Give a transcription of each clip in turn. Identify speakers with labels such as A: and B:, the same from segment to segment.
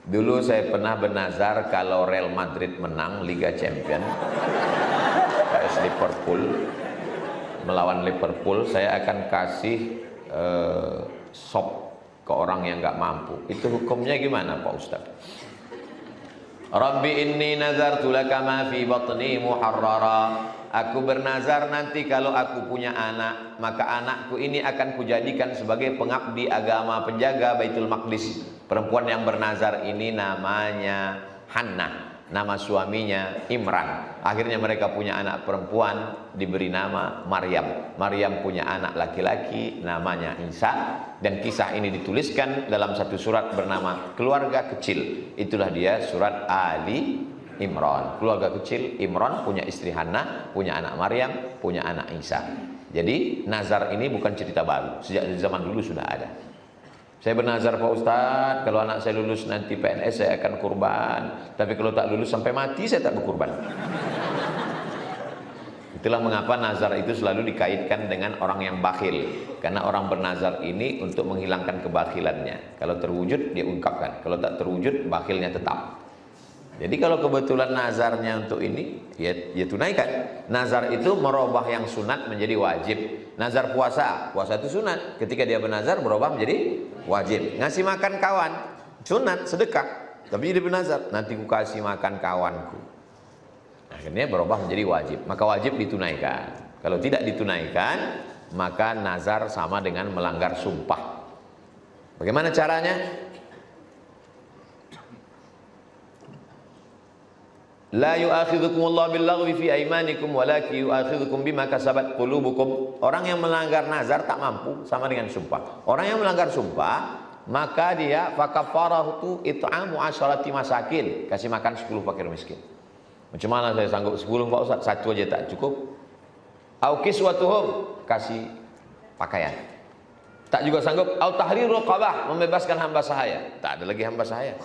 A: Dulu saya pernah bernazar kalau Real Madrid menang Liga Champion, AS Liverpool melawan Liverpool, saya akan kasih sop ke orang yang nggak mampu. Itu hukumnya gimana Pak Ustaz? Rabbi inni nazartu laka ma fi batni muharrara. Aku bernazar nanti kalau aku punya anak, maka anakku ini akan kujadikan sebagai pengabdi agama, penjaga Baitul Maqdis. Perempuan yang bernazar ini namanya Hannah, nama suaminya Imran. Akhirnya mereka punya anak perempuan, diberi nama Maryam. Maryam punya anak laki-laki namanya Isa, dan kisah ini dituliskan dalam satu surat bernama Keluarga Kecil. Itulah dia surat Ali Imran. Keluarga kecil Imran punya istri Hannah, punya anak Maryam, punya anak Isa. Jadi nazar ini bukan cerita baru, sejak zaman dulu sudah ada. Saya bernazar Pak Ustadz, kalau anak saya lulus nanti PNS saya akan kurban, tapi kalau tak lulus sampai mati saya tak berkurban. Itulah mengapa nazar itu selalu dikaitkan dengan orang yang bakhil, karena orang bernazar ini untuk menghilangkan kebakhilannya. Kalau terwujud dia ungkapkan, kalau tak terwujud bakhilnya tetap. Jadi kalau kebetulan nazarnya untuk ini, ya tunaikan. Nazar itu merubah yang sunat menjadi wajib. Nazar puasa, puasa itu sunat. Ketika dia bernazar berubah menjadi wajib. Ngasih makan kawan, sunat, sedekah. Tapi dia bernazar, nanti ku kasih makan kawanku. Akhirnya berubah menjadi wajib. Maka wajib ditunaikan. Kalau tidak ditunaikan, maka nazar sama dengan melanggar sumpah. Bagaimana caranya? La yu'akhidhukumullahu billaghwi fi aymanikum walakin yu'akhidhukum bima kasabat qulubukum. Orang yang melanggar nazar tak mampu, sama dengan sumpah. Orang yang melanggar sumpah, maka dia fakafaratu it'amu 'asharati masakin, kasih makan 10 fakir miskin. Macam mana saya sanggup 10 Pak Ustaz? Satu aja tak cukup. Au kiswatuhum, kasih pakaian. Tak juga sanggup. Au tahriru raqabah, membebaskan hamba sahaya. Tak ada lagi hamba sahaya.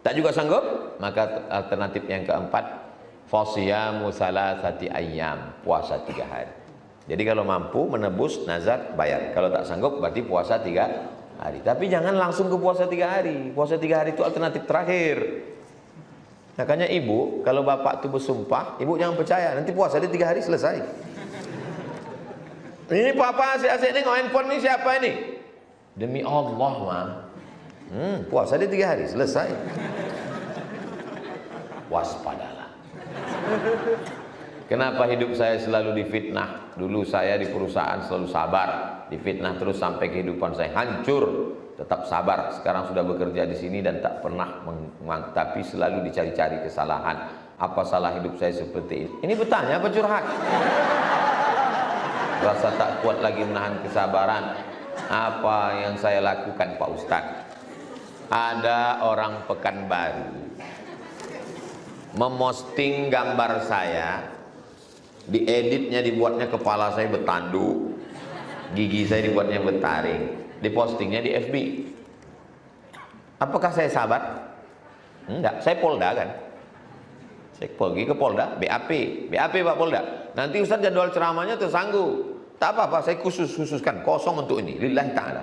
A: Tak juga sanggup, maka alternatif yang keempat, fasiyamu salasati ayyam, puasa 3 hari. Jadi kalau mampu menebus nazar, bayar. Kalau tak sanggup berarti puasa 3 hari. Tapi jangan langsung ke puasa 3 hari. Puasa 3 hari itu alternatif terakhir. Makanya ibu, kalau bapak itu bersumpah, ibu jangan percaya, nanti puasa dia 3 hari selesai. Ini papa asyik-asyik ni handphone ni siapa ini? Demi Allah mah. Puasa dia 3 hari selesai. Waspadalah. Kenapa hidup saya selalu difitnah? Dulu saya di perusahaan selalu sabar, difitnah terus sampai kehidupan saya hancur. Tetap sabar. Sekarang sudah bekerja di sini dan tak pernah tapi selalu dicari-cari kesalahan. Apa salah hidup saya seperti ini? Ini bertanya apa curhat? Rasa tak kuat lagi menahan kesabaran. Apa yang saya lakukan Pak Ustadz? Ada orang Pekanbaru memosting gambar saya, dieditnya, dibuatnya kepala saya bertanduk, gigi saya dibuatnya bertaring, dipostingnya di FB. Apakah saya sabar? Enggak, saya Polda kan. Saya pergi ke Polda, BAP Pak Polda. Nanti Ustaz jadwal ceramahnya tersanggup. Tak apa-apa, saya khususkan kosong untuk ini, lillahi ta'ala.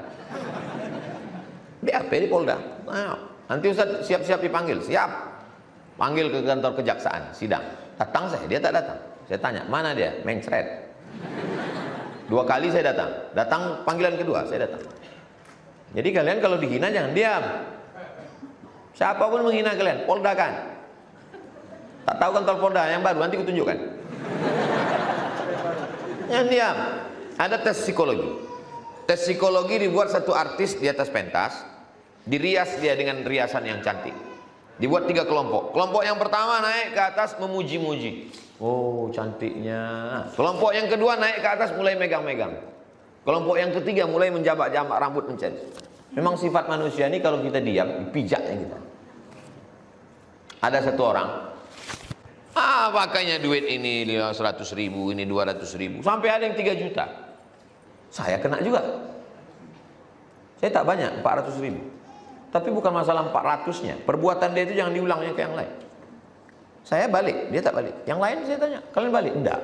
A: BAP di Polda. Nah, nanti Ustaz siap-siap dipanggil. Siap. Panggil ke kantor kejaksaan, sidang. Datang saya, dia tak datang. Saya tanya, mana dia? Mencret. 2 kali saya datang. Datang panggilan kedua, saya datang. Jadi kalian kalau dihina jangan diam. Siapapun menghina kalian, Polda kan. Tak tahu kantor Polda yang baru, nanti kutunjukkan. Jangan diam. Ada tes psikologi. Tes psikologi dibuat satu artis di atas pentas, dirias dia dengan riasan yang cantik. Dibuat 3 kelompok. Kelompok yang pertama naik ke atas memuji-muji. Oh, cantiknya. Kelompok yang kedua naik ke atas mulai megang-megang. Kelompok yang ketiga mulai menjabak-jabak rambut mencet. Memang sifat manusia ini kalau kita diam, dipijaknya kita. Ada satu orang, pakainya duit ini 100 ribu, ini 200 ribu, sampai ada yang 3 juta. Saya kena juga. Saya tak banyak, 400 ribu. Tapi bukan masalah 400-nya. Perbuatan dia itu jangan diulangnya ke yang lain. Saya balik, dia tak balik. Yang lain saya tanya, kalian balik? Enggak.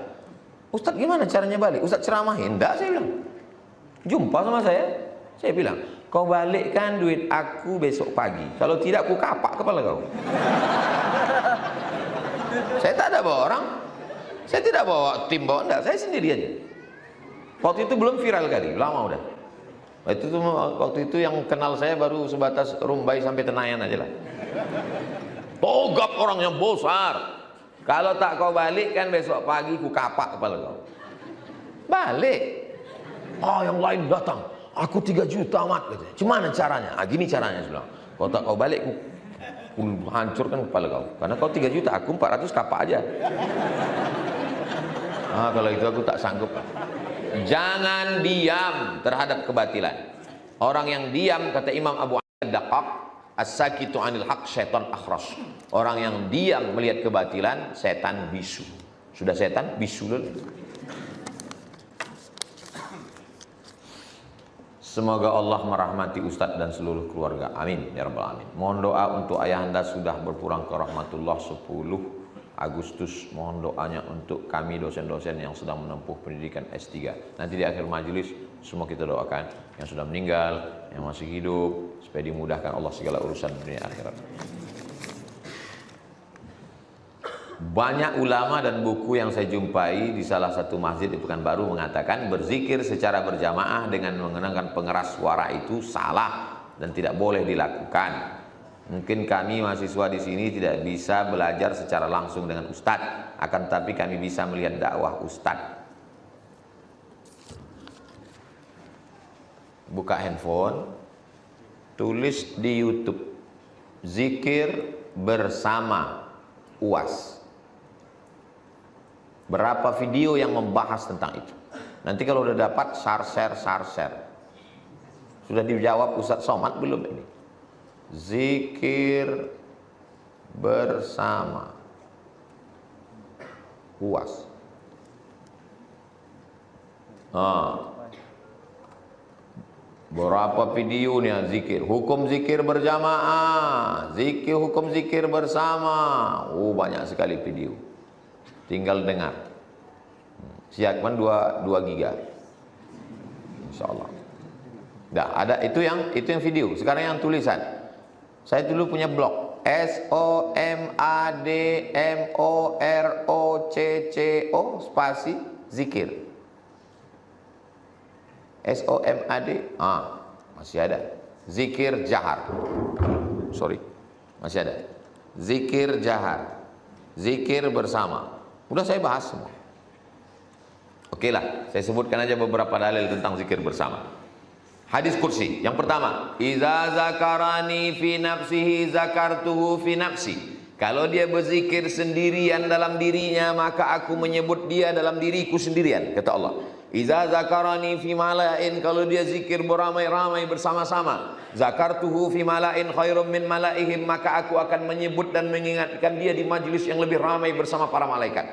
A: Ustaz gimana caranya balik? Ustaz ceramahin? Enggak, saya bilang. Jumpa sama saya bilang, kau balikkan duit aku besok pagi. Kalau tidak, aku kapak kepala kau. Saya tak ada bawa orang. Saya tidak bawa tim, bawa enggak. Saya sendiri aja. Waktu itu belum viral kali, lama udah. Waktu itu yang kenal saya baru sebatas Rumbai sampai Tenayan aja lah. Togap orang yang besar. Kalau tak kau balikkan besok pagi, ku kapak kepala kau. Balik. Oh, yang lain datang. Aku 3 juta mat. Gimana caranya? Gini caranya. Kalau tak kau balik, ku hancurkan kepala kau. Karena kau 3 juta, aku 400 kapak aja. Kalau itu aku tak sanggup. Jangan diam terhadap kebatilan. Orang yang diam, kata Imam Abu Ad-Daqaq, as-sakitu 'anil haq syaitan akhras. Orang yang diam melihat kebatilan, setan bisu. Sudah setan bisu dulu. Semoga Allah merahmati Ustadz dan seluruh keluarga. Amin ya rabbal alamin. Mohon doa untuk ayahanda sudah berpulang ke rahmatullah 10 Agustus. Mohon doanya untuk kami dosen-dosen yang sedang menempuh pendidikan S3. Nanti di akhir majelis semua kita doakan yang sudah meninggal, yang masih hidup, supaya dimudahkan Allah segala urusan dunia akhirat. Banyak ulama dan buku yang saya jumpai di salah satu masjid di Pekanbaru mengatakan berzikir secara berjamaah dengan menggunakan pengeras suara itu salah dan tidak boleh dilakukan. Mungkin kami mahasiswa di sini tidak bisa belajar secara langsung dengan ustadz, akan tetapi kami bisa melihat dakwah ustadz. Buka handphone, tulis di YouTube zikir bersama UAS. Berapa video yang membahas tentang itu. Nanti kalau udah dapat share. Sudah dijawab Ustadz Somad belum ini? Zikir bersama UAS. Berapa videonya zikir? Hukum zikir berjamaah, hukum zikir bersama. Banyak sekali video. Tinggal dengar. Siapkan 2 giga. Insyaallah. Dah ada itu yang video. Sekarang yang tulisan. Saya dulu punya blog SOMADMOROCCO spasi zikir. SOMAD masih ada. Zikir jahar. Masih ada. Zikir jahar. Zikir bersama. Udah saya bahas semua. Oke lah, saya sebutkan aja beberapa dalil tentang zikir bersama. Hadis kursi yang pertama, iza zakarani fi nafsihi zakartuhu fi nafsi. Kalau dia berzikir sendirian dalam dirinya, maka aku menyebut dia dalam diriku sendirian, kata Allah. Iza zakarani fi malain, kalau dia zikir beramai-ramai bersama-sama, zakartuhu fi malain khairum min malaihim, maka aku akan menyebut dan mengingatkan dia di majlis yang lebih ramai bersama para malaikat.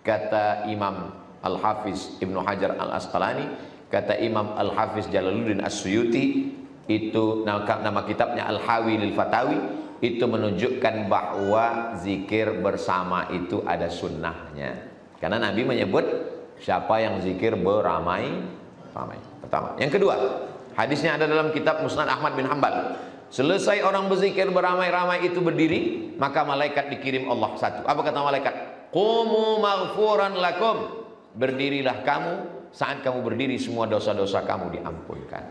A: Kata Imam Al-Hafiz Ibnu Hajar Al-Asqalani, kata Imam Al-Hafiz Jalaluddin As-Suyuti, itu nama kitabnya Al-Hawi lil Fatawi, itu menunjukkan bahwa zikir bersama itu ada sunnahnya. Karena Nabi menyebut siapa yang zikir beramai-ramai. Pertama. Yang kedua, hadisnya ada dalam kitab Musnad Ahmad bin Hanbal. Selesai orang berzikir beramai-ramai itu berdiri, maka malaikat dikirim Allah satu. Apa kata malaikat? Qumu maghfuran lakum. Berdirilah kamu. Saat kamu berdiri semua dosa-dosa kamu diampunkan.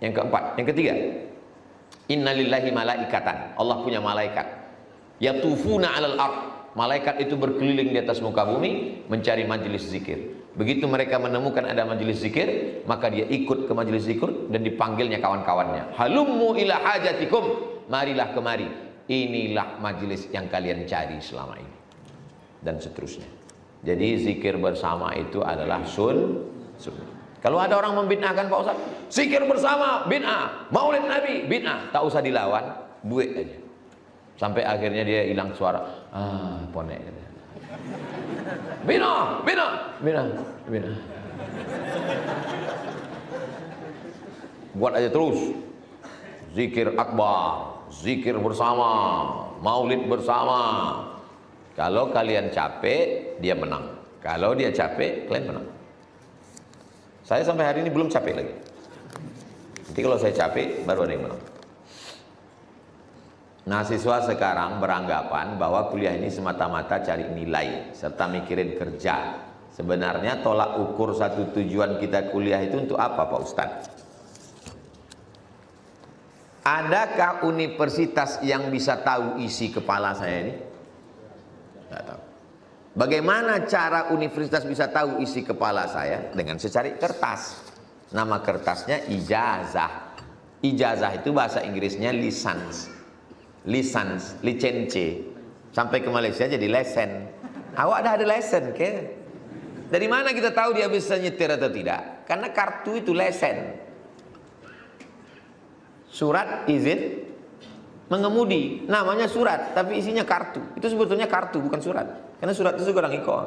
A: Yang keempat, yang ketiga, innalillahi malaikatan. Allah punya malaikat. Yatufuna 'alal ardh. Malaikat itu berkeliling di atas muka bumi mencari majelis zikir. Begitu mereka menemukan ada majelis zikir, maka dia ikut ke majelis zikir dan dipanggilnya kawan-kawannya. Halummu ila hajatikum. Marilah kemari. Inilah majelis yang kalian cari selama ini. Dan seterusnya. Jadi zikir bersama itu adalah sunnah. Kalau ada orang membid'ahkan Pak Ustaz, zikir bersama bid'ah, maulid Nabi bid'ah, tak usah dilawan, buik aja. Sampai akhirnya dia hilang suara. Ponek. Bid'ah. Buat aja terus. Zikir akbar, zikir bersama, maulid bersama. Kalau kalian capek, dia menang. Kalau dia capek, kalian menang. Saya sampai hari ini belum capek lagi. Nanti kalau saya capek, baru ada yang menang. Mahasiswa sekarang beranggapan bahwa kuliah ini semata-mata cari nilai serta mikirin kerja. Sebenarnya tolak ukur satu tujuan kita kuliah itu untuk apa, Pak Ustadz? Adakah universitas yang bisa tahu isi kepala saya ini? Tidak tahu. Bagaimana cara universitas bisa tahu isi kepala saya? Dengan secari kertas. Nama kertasnya ijazah. Ijazah itu bahasa Inggrisnya lisans. Lisans, licence. Sampai ke Malaysia jadi lesen. Awak dah ada lesen ke? Dari mana kita tahu dia bisa nyetir atau tidak? Karena kartu itu lesen. Surat izin mengemudi, namanya surat, tapi isinya kartu. Itu sebetulnya kartu, bukan surat. Karena surat itu juga orang iko.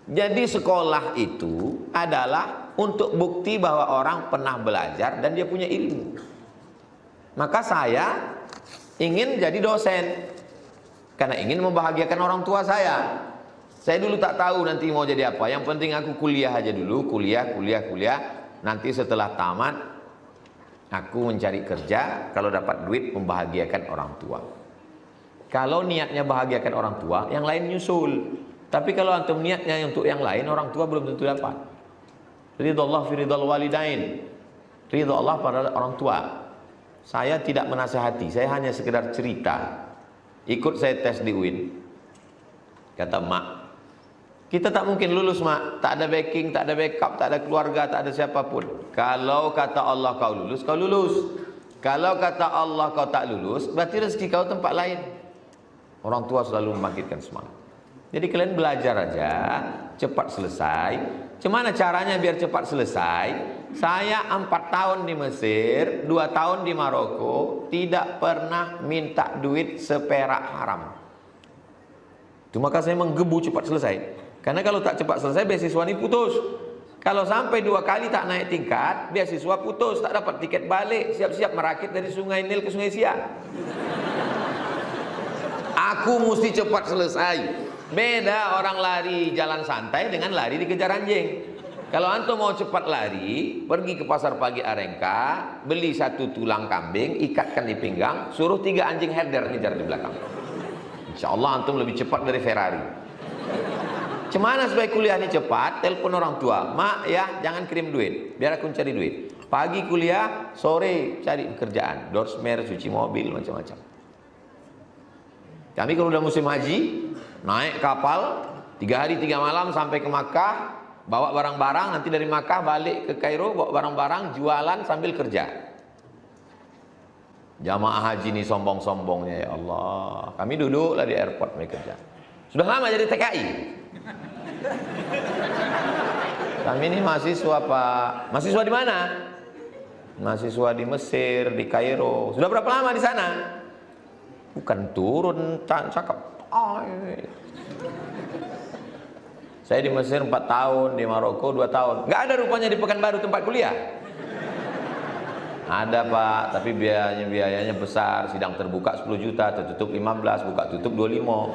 A: Jadi sekolah itu adalah untuk bukti bahwa orang pernah belajar dan dia punya ilmu. Maka saya ingin jadi dosen karena ingin membahagiakan orang tua saya. Saya dulu tak tahu nanti mau jadi apa. Yang penting aku kuliah aja dulu, kuliah. Nanti setelah tamat aku mencari kerja, kalau dapat duit membahagiakan orang tua. Kalau niatnya bahagiakan orang tua, yang lain nyusul. Tapi kalau antum niatnya untuk yang lain, orang tua belum tentu dapat. Ridha Allah fi ridhal walidain. Ridha Allah pada orang tua. Saya tidak menasihati, saya hanya sekedar cerita. Ikut saya tes di UIN. Kata mak, kita tak mungkin lulus mak, tak ada backing, tak ada backup, tak ada keluarga, tak ada siapapun. Kalau kata Allah kau lulus, kau lulus. Kalau kata Allah kau tak lulus, berarti rezeki kau tempat lain. Orang tua selalu membangkitkan semangat. Jadi kalian belajar aja, cepat selesai. Gimana caranya biar cepat selesai? Saya 4 tahun di Mesir, 2 tahun di Maroko, tidak pernah minta duit seperak haram. Itu maka saya menggebu cepat selesai. Karena kalau tak cepat selesai, beasiswa ini putus. Kalau sampai 2 kali tak naik tingkat, beasiswa putus, tak dapat tiket balik, siap-siap merakit dari Sungai Nil ke Sungai Siak. Aku mesti cepat selesai. Beda orang lari jalan santai dengan lari dikejar anjing. Kalau antum mau cepat lari, pergi ke pasar pagi Arengka, beli 1 tulang kambing, ikatkan di pinggang, suruh 3 anjing herder ngejar di belakang. Insya Allah antum lebih cepat dari Ferrari. Cemana supaya kuliah ini cepat? Telepon orang tua, mak ya jangan kirim duit, biar aku cari duit. Pagi kuliah, sore cari pekerjaan, dorsmer, cuci mobil, macam-macam. Kami kalau udah musim haji, naik kapal 3 hari 3 malam sampai ke Makkah, bawa barang-barang, nanti dari Makkah balik ke Kairo, bawa barang-barang, jualan sambil kerja. Jamaah haji ini sombong-sombongnya, ya Allah. Kami duduklah di airport mereka kerja. Sudah lama jadi TKI. Kami ini mahasiswa Pak. Mahasiswa di mana? Mahasiswa di Mesir, di Kairo. Sudah berapa lama di sana? Bukan turun, cakap. Saya di Mesir 4 tahun, di Maroko 2 tahun. Nggak ada rupanya di Pekanbaru tempat kuliah. Ada Pak, tapi biayanya besar. Sidang terbuka 10 juta, tertutup 15, buka tutup 25.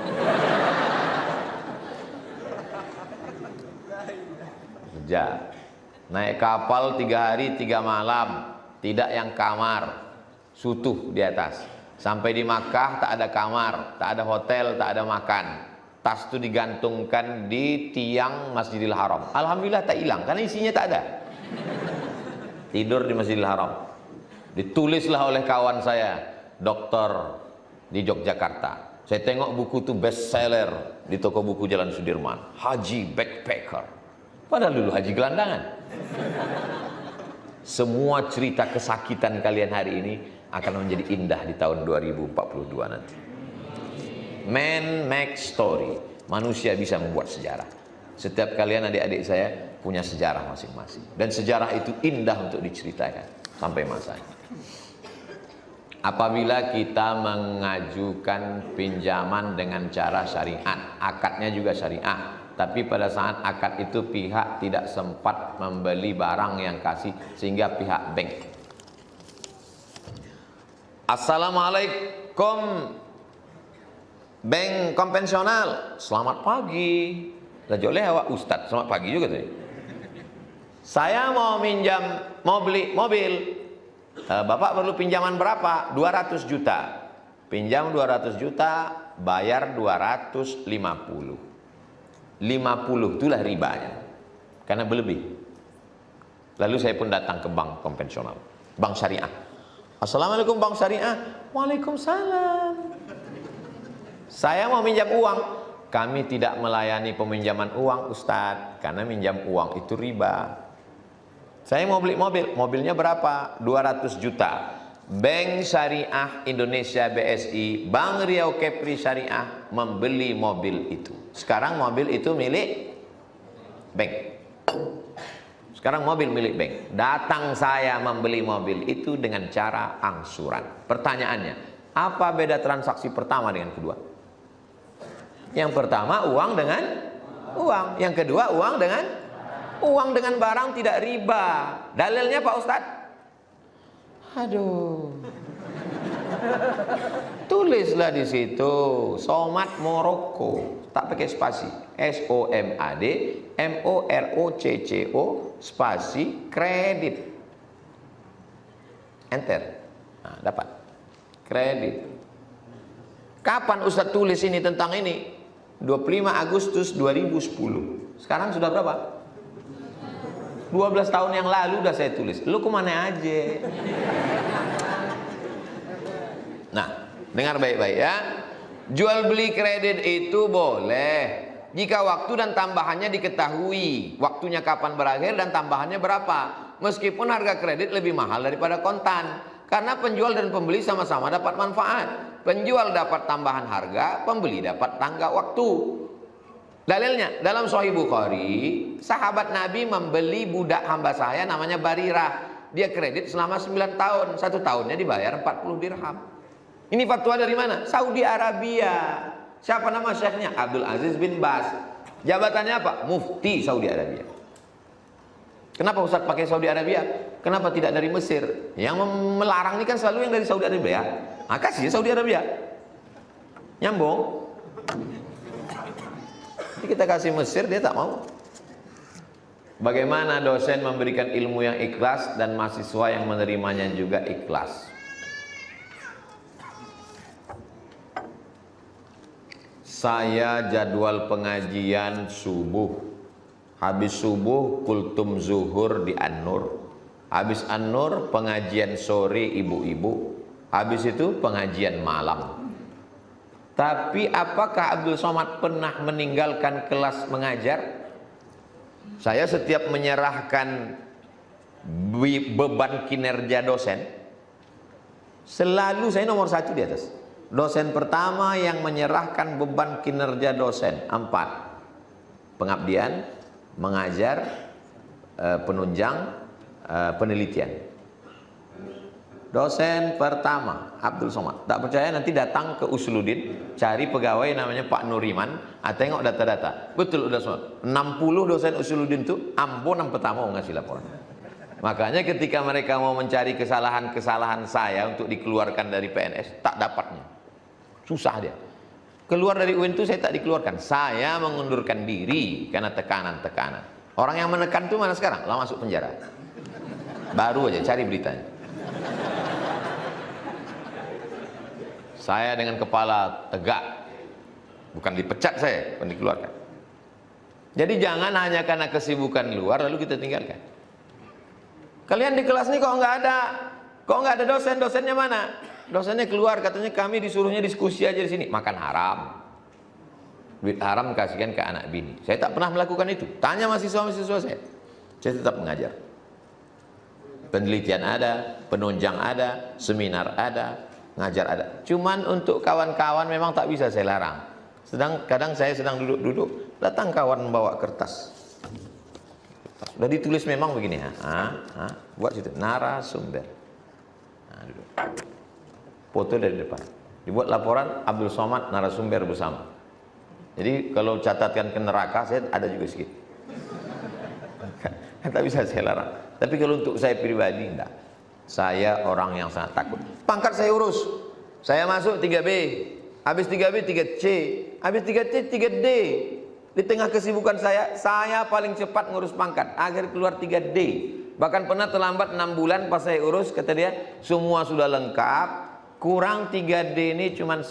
A: Kerja. Naik kapal 3 hari 3 malam, tidak yang kamar, sutuh di atas. Sampai di Makkah tak ada kamar, tak ada hotel, tak ada makan. Tas itu digantungkan di tiang Masjidil Haram. Alhamdulillah tak hilang, karena isinya tak ada. Tidur di Masjidil Haram. Ditulislah oleh kawan saya, dokter di Yogyakarta. Saya tengok buku itu best seller di toko buku Jalan Sudirman. Haji Backpacker. Padahal dulu haji gelandangan. Semua cerita kesakitan kalian hari ini akan menjadi indah di tahun 2042 nanti. Man make story. Manusia bisa membuat sejarah. Setiap kalian adik-adik saya punya sejarah masing-masing. Dan sejarah itu indah untuk diceritakan sampai masanya. Apabila kita mengajukan pinjaman dengan cara syariat, akadnya juga syariah, tapi pada saat akad itu pihak tidak sempat membeli barang yang kasih sehingga pihak bank. Assalamualaikum bank konvensional, selamat pagi. Lah joleh awak ustaz, selamat pagi juga tadi. Saya mau beli mobil. Bapak perlu pinjaman berapa? 200 juta. Pinjam 200 juta, bayar 250. 50 itulah ribanya. Karena berlebih. Lalu saya pun datang ke bank konvensional, bank syariah. Assalamualaikum bank syariah. Waalaikumsalam. Saya mau minjam uang. Kami tidak melayani peminjaman uang, Ustadz, karena minjam uang itu riba. Saya mau beli mobil. Mobilnya berapa? 200 juta. Bank Syariah Indonesia BSI, Bank Riau Kepri Syariah membeli mobil itu. Sekarang mobil itu milik bank. Sekarang mobil milik bank. Datang saya membeli mobil itu dengan cara angsuran. Pertanyaannya, apa beda transaksi pertama dengan kedua? Yang pertama uang dengan uang. Yang kedua uang dengan barang tidak riba. Dalilnya Pak Ustadz? Aduh. Tulislah di situ Somad Morocco, tak pakai spasi. SOMAD MOROCCO spasi kredit. Enter. Nah, dapat. Kredit. Kapan Ustadz tulis ini tentang ini? 25 Agustus 2010. Sekarang sudah berapa? 12 tahun yang lalu udah saya tulis. Lu kemana aja? Nah, dengar baik-baik ya. Jual beli kredit itu boleh jika waktu dan tambahannya diketahui. Waktunya kapan berakhir dan tambahannya berapa. Meskipun harga kredit lebih mahal daripada kontan. Karena penjual dan pembeli sama-sama dapat manfaat. Penjual dapat tambahan harga, pembeli dapat tangga waktu. Dalilnya, dalam Sahih Bukhari, sahabat Nabi membeli budak hamba saya namanya Barirah. Dia kredit selama 9 tahun. 1 tahunnya dibayar 40 dirham. Ini fatwa dari mana? Saudi Arabia. Siapa nama syekhnya? Abdul Aziz bin Baz. Jabatannya apa? Mufti Saudi Arabia. Kenapa Ustaz pakai Saudi Arabia? Kenapa tidak dari Mesir? Yang melarang ini kan selalu yang dari Saudi Arabia. Nah, kasih Saudi Arabia. Nyambung. Jadi kita kasih Mesir, dia tak mau. Bagaimana dosen memberikan ilmu yang ikhlas dan mahasiswa yang menerimanya juga ikhlas? Saya jadwal pengajian subuh. Habis subuh kultum zuhur di An-Nur. Habis An-Nur pengajian sore ibu-ibu. Habis itu pengajian malam. Tapi apakah Abdul Somad pernah meninggalkan kelas mengajar? Saya setiap menyerahkan beban kinerja dosen, selalu saya nomor 1 di atas. Dosen pertama yang menyerahkan beban kinerja dosen 4. Pengabdian, mengajar, penunjang, penelitian. Dosen pertama Abdul Somad. Tak percaya nanti datang ke Usuluddin, cari pegawai namanya Pak Nuriman, tengok data-data. Betul udah semua. 60 dosen Usuluddin itu Ambon yang pertama mau ngasih laporan. Makanya ketika mereka mau mencari kesalahan-kesalahan saya untuk dikeluarkan dari PNS, tak dapatnya. Susah dia. Keluar dari UIN itu saya tak dikeluarkan. Saya mengundurkan diri karena tekanan-tekanan. Orang yang menekan itu mana sekarang? Lah masuk penjara. Baru aja cari beritanya. Saya dengan kepala tegak, bukan dipecat saya, bukan dikeluarkan. Jadi jangan hanya karena kesibukan luar lalu kita tinggalkan. Kalian di kelas ini kok nggak ada dosen? Dosennya mana? Dosennya keluar, katanya kami disuruhnya diskusi aja di sini. Makan haram, duit haram kasihkan ke anak bini. Saya tak pernah melakukan itu. Tanya mahasiswa-mahasiswa saya tetap mengajar. Penelitian ada, penunjang ada, seminar ada, ngajar ada. Cuman untuk kawan-kawan memang tak bisa saya larang. Kadang saya sedang duduk-duduk, datang kawan membawa kertas. Sudah ditulis memang begini, buat situ narasumber. Nah, duduk. Foto dari depan. Dibuat laporan Abdul Somad narasumber bersama. Jadi kalau catatkan ke neraka saya ada juga sedikit. Tak bisa saya larang. Tapi kalau untuk saya pribadi enggak. Saya orang yang sangat takut. Pangkat saya urus. Saya masuk 3B. Habis 3B 3C. Habis 3C 3D. Di tengah kesibukan saya paling cepat ngurus pangkat. Akhir keluar 3D. Bahkan pernah terlambat 6 bulan pas saya urus, kata dia, semua sudah lengkap. Kurang 3D ini cuman